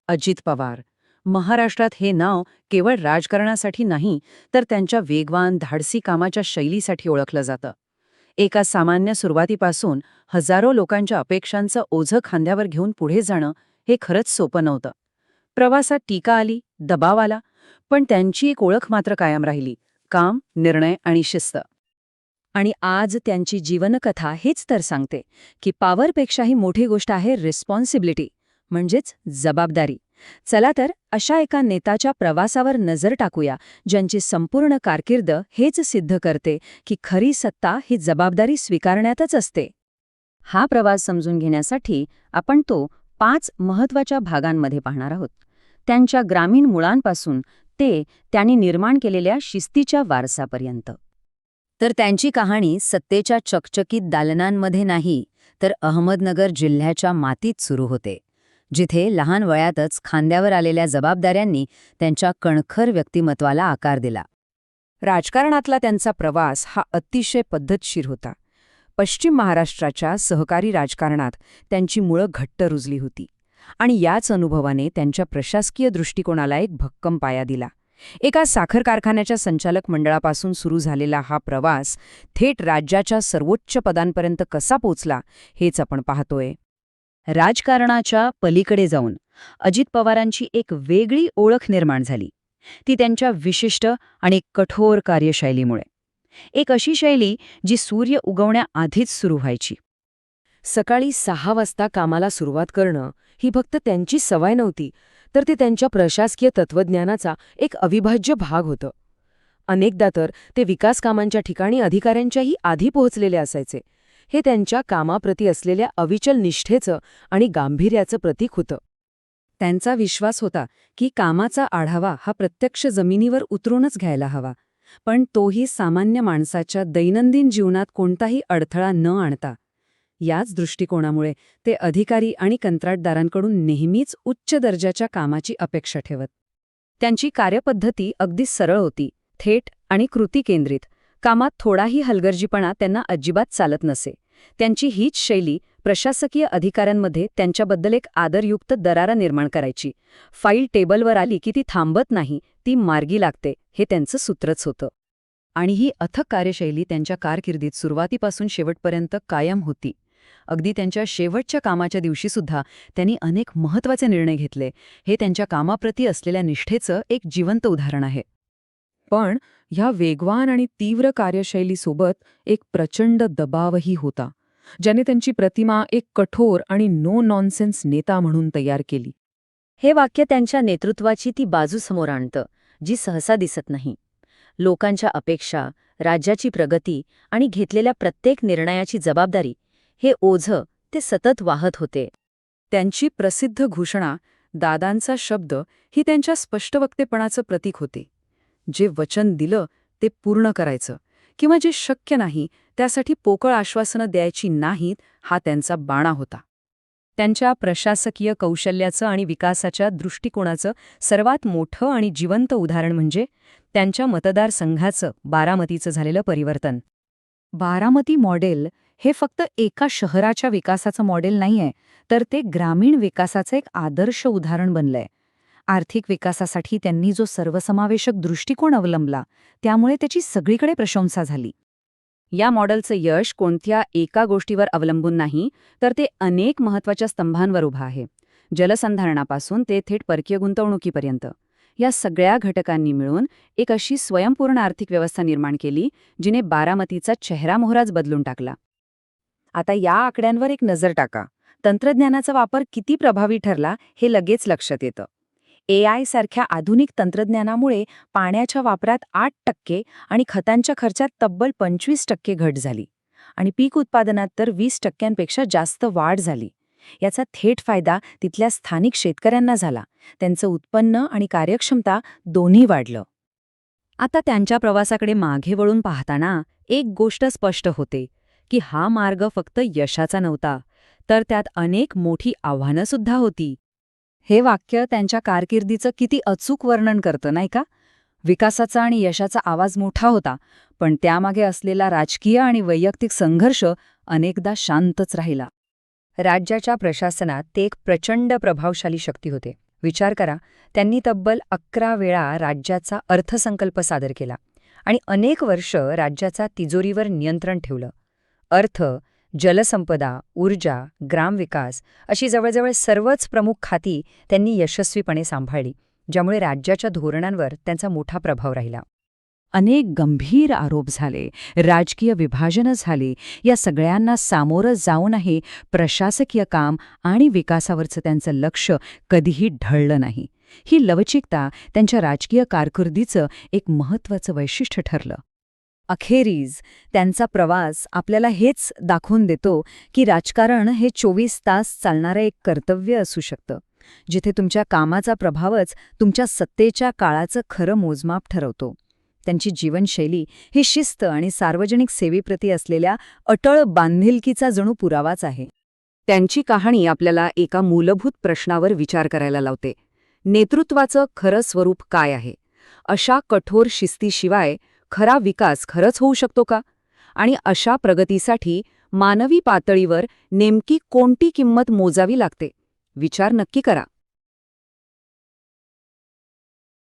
अजित पवार. महाराष्ट्रात हे नाव केवळ राजकारणासाठी नाही, तर त्यांच्या वेगवान, धाडसी कामाच्या शैलीसाठी ओळखलं जातं. एका सामान्य सुरुवातीपासून हजारो लोकांच्या अपेक्षांचं ओझं खांद्यावर घेऊन पुढे जाणं हे खरंच सोपं नव्हतं. प्रवासात टीका आली, दबाव आला, पण त्यांची एक ओळख मात्र कायम राहिली: काम, निर्णय आणि शिस्त. आणि आज त्यांची जीवनकथा हेच तर सांगते की पॉवरपेक्षाही मोठी गोष्ट आहे रिस्पॉन्सिबिलिटी, म्हणजेच जबाबदारी. चला तर अशा एका नेत्याच्या प्रवासावर नजर टाकूया, ज्यांची संपूर्ण कारकीर्द हेच सिद्ध करते की खरी सत्ता ही जबाबदारी स्वीकारण्यातच असते. हा प्रवास समजून घेण्यासाठी आपण तो 5 महत्त्वाच्या भागांमध्ये पाहणार आहोत. त्यांच्या ग्रामीण मुळांपासून ते त्यांनी निर्माण केलेल्या शिस्तीच्या वारसापर्यंत. तर त्यांची कहाणी सत्तेच्या चकचकीत दालनांमध्ये नाही, तर अहमदनगर जिल्ह्याच्या मातीत सुरू होते, जिथे लहान वयातच खांद्यावर आलेल्या जबाबदाऱ्यांनी त्यांच्या कणखर व्यक्तिमत्वाला आकार दिला. राजकारणातला त्यांचा प्रवास हा अतिशय पद्धतशीर होता. पश्चिम महाराष्ट्राच्या सहकारी राजकारणात त्यांची मुळं घट्ट रुजली होती आणि याच अनुभवाने त्यांच्या प्रशासकीय दृष्टिकोनाला एक भक्कम पाया दिला. एका साखर कारखान्याच्या संचालक मंडळापासून सुरू झालेला हा प्रवास थेट राज्याच्या सर्वोच्च पदांपर्यंत कसा पोचला हेच आपण पाहतोय. राजकारणाच्या पलीकडे जाऊन अजित पवारांची एक वेगळी ओळख निर्माण झाली, ती त्यांच्या विशिष्ट आणि कठोर कार्यशैलीमुळे. एक अशी शैली जी सूर्य उगवण्याआधीच सुरू व्हायची. सकाळी 6 वाजता कामाला सुरुवात करणं ही फक्त त्यांची सवय नव्हती, तर ते त्यांच्या प्रशासकीय तत्त्वज्ञानाचा एक अविभाज्य भाग होतं. अनेकदा तर ते विकास कामांच्या ठिकाणी अधिकाऱ्यांच्याही आधी पोहोचलेले असायचे. हे त्यांच्या कामाप्रती असलेल्या अविचल निष्ठेचं आणि गांभीर्याचं प्रतीक होतं. त्यांचा विश्वास होता की कामाचा आढावा हा प्रत्यक्ष जमिनीवर उतरूनच घ्यायला हवा, पण तोही सामान्य माणसाच्या दैनंदिन जीवनात कोणताही अडथळा न आणता. याच दृष्टिकोनामुळे ते अधिकारी आणि कंत्राटदारांकडून नेहमीच उच्च दर्जाच्या कामाची अपेक्षा ठेवत. त्यांची कार्यपद्धती अगदी सरळ होती, थेट आणि कृती केंद्रित. कामात थोडाही हलगर्जीपणा त्यांना अजिबात चालत नसे. त्यांची हीच शैली प्रशासकीय अधिकाऱ्यांमध्ये त्यांच्याबद्दल एक आदरयुक्त दरारा निर्माण करायची. फाईल टेबलवर आली की ती थांबत नाही, ती मार्गी लागते, हे त्यांचं सूत्रच होतं. आणि ही अथक कार्यशैली त्यांच्या कारकिर्दीत सुरुवातीपासून शेवटपर्यंत कायम होती. अगदी त्यांच्या शेवटच्या कामाच्या दिवशीसुद्धा त्यांनी अनेक महत्त्वाचे निर्णय घेतले. हे त्यांच्या कामाप्रती असलेल्या निष्ठेचं एक जिवंत उदाहरण आहे. पण ह्या वेगवान आणि तीव्र कार्यशैलीसोबत एक प्रचंड दबावही होता, ज्याने त्यांची प्रतिमा एक कठोर आणि नो नॉनसेन्स नेता म्हणून तयार केली. हे वाक्य त्यांच्या नेतृत्वाची ती बाजू समोर आणतं, जी सहसा दिसत नाही. लोकांच्या अपेक्षा, राज्याची प्रगती आणि घेतलेल्या प्रत्येक निर्णयाची जबाबदारी, हे ओझं ते सतत वाहत होते. त्यांची प्रसिद्ध घोषणा, दादांचा शब्द, ही त्यांच्या स्पष्टवक्तेपणाचं प्रतीक होते. जे वचन दिलं ते पूर्ण करायचं, किंवा जे शक्य नाही त्यासाठी पोकळ आश्वासनं द्यायची नाहीत, हा त्यांचा बाणा होता. त्यांच्या प्रशासकीय कौशल्याचं आणि विकासाच्या दृष्टिकोनाचं सर्वात मोठं आणि जिवंत उदाहरण म्हणजे त्यांच्या मतदारसंघाचं, बारामतीचं झालेलं परिवर्तन. बारामती मॉडेल हे फक्त एका शहराच्या विकासाचं मॉडेल नाहीये, तर ते ग्रामीण विकासाचं एक आदर्श उदाहरण बनलंय. आर्थिक विकासासाठी त्यांनी जो सर्वसमावेशक दृष्टिकोन अवलंबला, त्यामुळे त्याची सगळीकडे प्रशंसा झाली. या मॉडेलचं यश कोणत्या एका गोष्टीवर अवलंबून नाही, तर ते अनेक महत्त्वाच्या स्तंभांवर उभं आहे. जलसंधारणापासून ते थेट परकीय गुंतवणुकीपर्यंत या सगळ्या घटकांनी मिळून एक अशी स्वयंपूर्ण आर्थिक व्यवस्था निर्माण केली, जिने बारामतीचा चेहरामोहराच बदलून टाकला. आता या आकड्यांवर एक नजर टाका. तंत्रज्ञानाचा वापर किती प्रभावी ठरला हे लगेच लक्षात येतं. AI सारख्या आधुनिक तंत्रज्ञानामुळे पाण्याच्या वापरात 8% आणि खतांच्या खर्चात तब्बल 25% घट झाली, आणि पीक उत्पादनात तर 20% जास्त वाढ झाली. याचा थेट फायदा तिथल्या स्थानिक शेतकऱ्यांना झाला. त्यांचं उत्पन्न आणि कार्यक्षमता दोन्ही वाढलं. आता त्यांच्या प्रवासाकडे मागे वळून पाहताना एक गोष्ट स्पष्ट होते की हा मार्ग फक्त यशाचा नव्हता, तर त्यात अनेक मोठी आव्हानंसुद्धा होती. हे वाक्य त्यांच्या कारकिर्दीचं किती अचूक वर्णन करतं, नाही का? विकासाचा आणि यशाचा आवाज मोठा होता, पण त्यामागे असलेला राजकीय आणि वैयक्तिक संघर्ष अनेकदा शांतच राहिला. राज्याच्या प्रशासनात ते एक प्रचंड प्रभावशाली शक्ती होते. विचार करा, त्यांनी तब्बल 11 वेळा राज्याचा अर्थसंकल्प सादर केला आणि अनेक वर्ष राज्याचा तिजोरीवर नियंत्रण ठेवलं. अर्थ, जलसंपदा, ऊर्जा, ग्रामविकास अशी जवळजवळ सर्वच प्रमुख खाती त्यांनी यशस्वीपणे सांभाळली, ज्यामुळे राज्याच्या धोरणांवर त्यांचा मोठा प्रभाव राहिला. अनेक गंभीर आरोप झाले, राजकीय विभाजनं झाली. या सगळ्यांना सामोरं जाऊनही प्रशासकीय काम आणि विकासावरचं त्यांचं लक्ष कधीही ढळलं नाही. ही लवचिकता त्यांच्या राजकीय कारकिर्दीचं एक महत्त्वाचं वैशिष्ट्य ठरलं. अखेरीस त्यांचा प्रवास आपल्याला हेच दाखवून देतो की राजकारण हे 24 तास चालणारं एक कर्तव्य असू शकतं, जिथे तुमच्या कामाचा प्रभावच तुमच्या सत्तेच्या काळाचं खरं मोजमाप ठरवतो. त्यांची जीवनशैली ही शिस्त आणि सार्वजनिक सेवेप्रती असलेल्या अटळ बांधिलकीचा जणू पुरावाच आहे. त्यांची कहाणी आपल्याला एका मूलभूत प्रश्नावर विचार करायला लावते. नेतृत्वाचं खरं स्वरूप काय आहे? अशा कठोर शिस्तीशिवाय खरा विकास खरंच होऊ शकतो का? आणि अशा प्रगतीसाठी मानवी पातळीवर नेमकी कोणती किंमत मोजावी लागते? विचार नक्की करा.